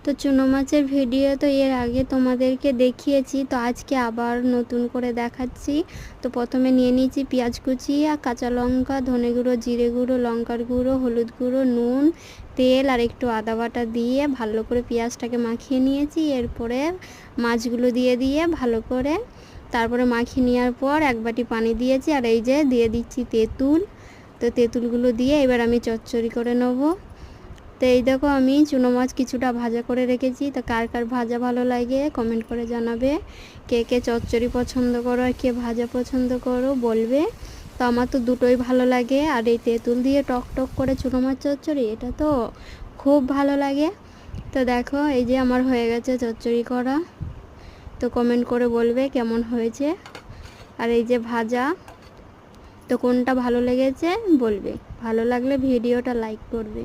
তো চুনো মাছের ভিডিও তো এর আগে তোমাদেরকে দেখিয়েছি, তো আজকে আবার নতুন করে দেখাচ্ছি। তো প্রথমে নিয়ে নিয়েছি পেঁয়াজ কুচি আর কাঁচা লঙ্কা, ধনে গুঁড়ো, জিরে গুঁড়ো, লঙ্কার গুঁড়ো, হলুদ গুঁড়ো, নুন, তেল আর একটু আদা বাটা দিয়ে ভালো করে পেঁয়াজটাকে মাখিয়ে নিয়েছি। এরপরে মাছগুলো দিয়ে ভালো করে তারপরে মাখিয়ে নেওয়ার পর এক বাটি পানি দিয়েছি। আর এই যে দিয়ে দিচ্ছি তেঁতুল। তো তেঁতুলগুলো দিয়ে এবার আমি চচ্চড়ি করে নেবো। তো এই দেখো আমি চুনো মাছ কিছুটা ভাজা করে রেখেছি। তো কার কার ভাজা ভালো লাগে কমেন্ট করে জানাবে। কে কে চচ্চড়ি পছন্দ করো আর কে ভাজা পছন্দ করো বলবে। তো আমার তো দুটোই ভালো লাগে। আর এই তেঁতুল দিয়ে টক টক করে চুনো মাছ চচ্চড়ি, এটা তো খুব ভালো লাগে। তো দেখো এই যে আমার হয়ে গেছে চচ্চড়ি করা। তো কমেন্ট করে বলবে কেমন হয়েছে। আর এই যে ভাজা, তো কোনটা ভালো লেগেছে বলবে। ভালো লাগলে ভিডিওটা লাইক করবে।